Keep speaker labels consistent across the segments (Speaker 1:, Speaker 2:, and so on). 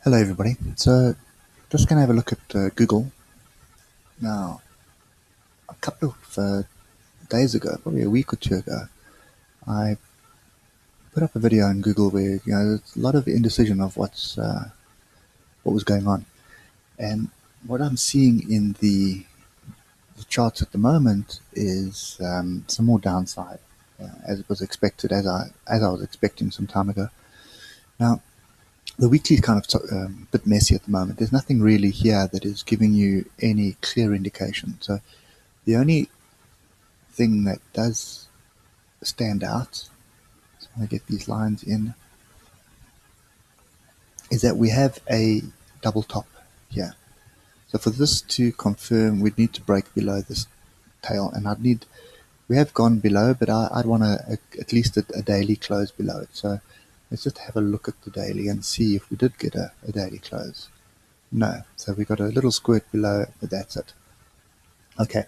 Speaker 1: Hello everybody. So just going to have a look at Google. Now, a couple of days ago, probably a week or two ago, I put up a video on Google where there's a lot of indecision of what was going on, and what I'm seeing in the charts at the moment is some more downside, as it was expected, as I was expecting some time ago. Now, the weekly is kind of bit messy at the moment. There's nothing really here that is giving you any clear indication. So the only thing that does stand out, so I get these lines in, is that we have a double top here. So for this to confirm, we'd need to break below this tail, and we have gone below, but I'd want at least a daily close below it. So let's just have a look at the daily and see if we did get a daily close. No, so we got a little squirt below, but that's it. Okay,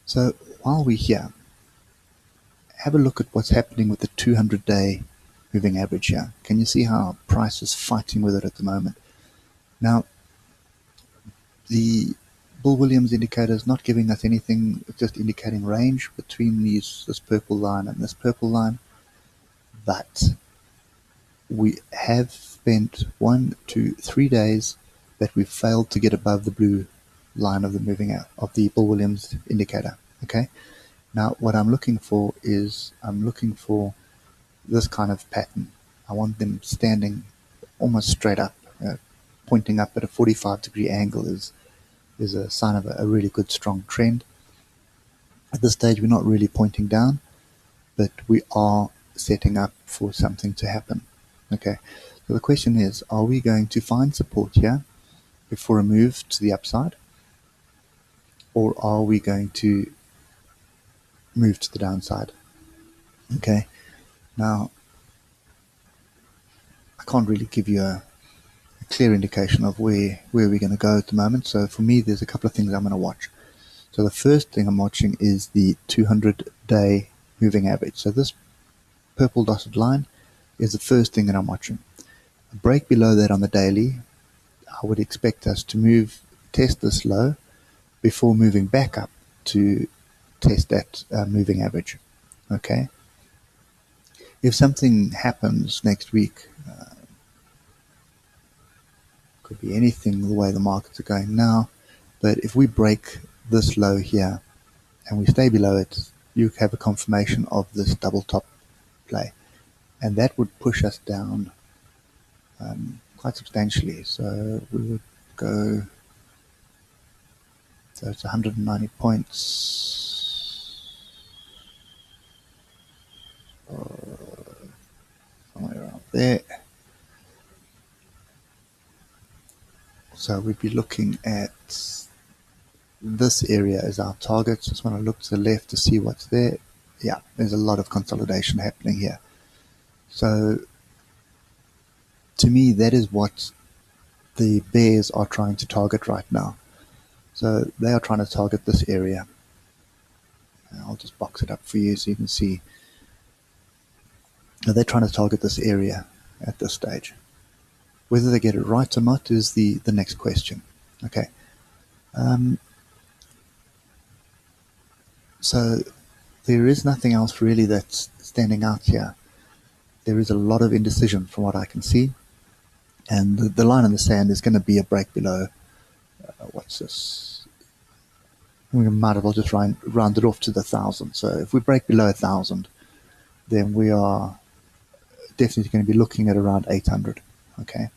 Speaker 1: so while we're here, have a look at what's happening with the 200-day moving average here. Can you see how price is fighting with it at the moment? Now, the Bull Williams indicator is not giving us anything, it's just indicating range between this purple line and this purple line. But we have spent 1, 2, 3 days that we've failed to get above the blue line of the moving out of the Bull Williams indicator. Okay. Now, what I'm looking for is this kind of pattern. I want them standing almost straight up, pointing up at a 45-degree angle is a sign of a really good strong trend. At this stage, we're not really pointing down, but we are setting up for something to happen. Okay, so the question is, are we going to find support here before a move to the upside, or are we going to move to the downside? Okay, now I can't really give you a clear indication of where we're going to go at the moment. So for me, there's a couple of things I'm going to watch. So the first thing I'm watching is the 200-day moving average. So this purple dotted line is the first thing that I'm watching. A break below that on the daily, I would expect us to test this low before moving back up to test that moving average. Okay. If something happens next week, could be anything the way the markets are going now, but if we break this low here and we stay below it, you have a confirmation of this double top play, and that would push us down quite substantially. So we would go, so it's 190 points, somewhere around there. So we'd be looking at this area as our target. Just want to look to the left to see what's there. Yeah, there's a lot of consolidation happening here. So to me, that is what the bears are trying to target right now. So they are trying to target this area. I'll just box it up for you so you can see. Now they're trying to target this area at this stage. Whether they get it right or not is the next question. Okay. So there is nothing else really that's standing out here. There is a lot of indecision from what I can see. And the line in the sand is going to be a break below. What's this? We might as well just round it off to the 1,000. So if we break below 1,000, then we are definitely going to be looking at around 800. Okay.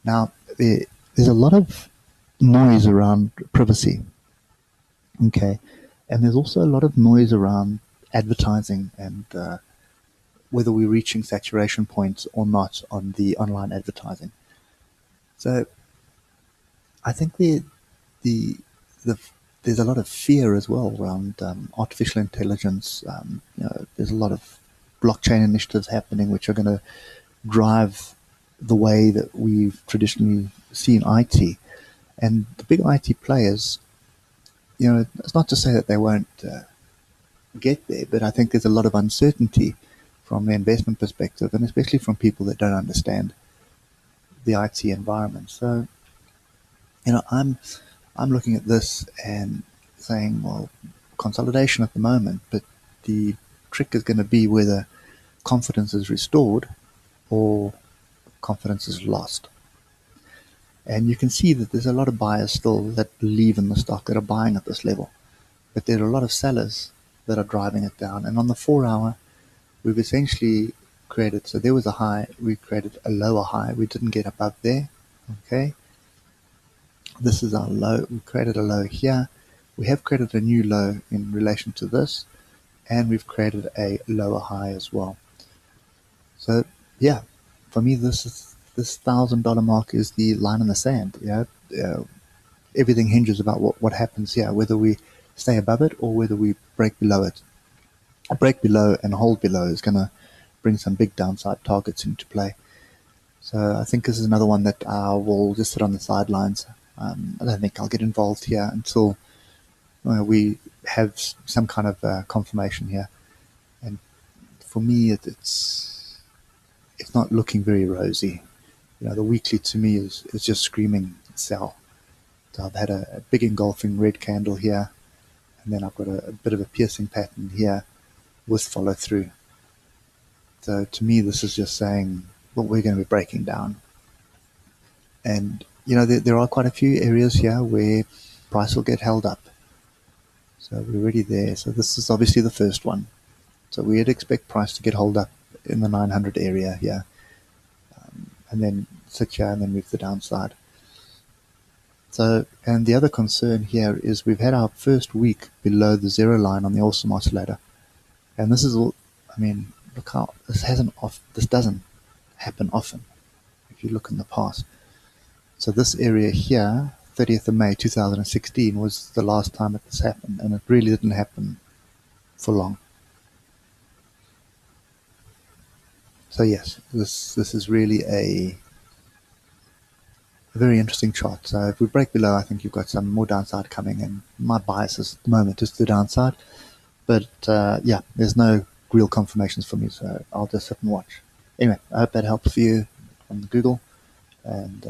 Speaker 1: Now, there's a lot of noise around privacy. Okay. And there's also a lot of noise around advertising and whether we're reaching saturation points or not on the online advertising. So I think there's a lot of fear as well around artificial intelligence. There's a lot of blockchain initiatives happening which are going to drive the way that we've traditionally seen IT. And the big IT players, it's not to say that they won't get there, but I think there's a lot of uncertainty from the investment perspective, and especially from people that don't understand the IT environment. So, I'm looking at this and saying, well, consolidation at the moment, but the trick is going to be whether confidence is restored or confidence is lost. And you can see that there's a lot of buyers still that believe in the stock, that are buying at this level. But there are a lot of sellers that are driving it down. And on the 4 hour, we've essentially created, so there was a high, we created a lower high. We didn't get above there. Okay. This is our low. We created a low here. We have created a new low in relation to this, and we've created a lower high as well. So yeah, for me, this $1,000 mark is the line in the sand. Everything hinges about what happens here, whether we stay above it or whether we break below it. A break below and a hold below is going to bring some big downside targets into play. So I think this is another one that I will just sit on the sidelines. I don't think I'll get involved here until we have some kind of confirmation here. And for me, it's not looking very rosy. The weekly to me is just screaming sell. So I've had a big engulfing red candle here, and then I've got a bit of a piercing pattern here with follow through. So to me, this is just saying, well, we're going to be breaking down. And there are quite a few areas here where price will get held up. So we're already there. So this is obviously the first one. So we'd expect price to get held up in the 900 area here, and then sit here and then move the downside. So, and the other concern here is we've had our first week below the zero line on the awesome oscillator, and this is all. I mean, look how this doesn't happen often. If you look in the past, so this area here, 30th of May 2016, was the last time that this happened, and it really didn't happen for long. So yes, this is really a very interesting chart. So if we break below, I think you've got some more downside coming, and my bias is at the moment is to the downside. But yeah, there's no real confirmations for me, so I'll just sit and watch. Anyway, I hope that helps for you on Google, and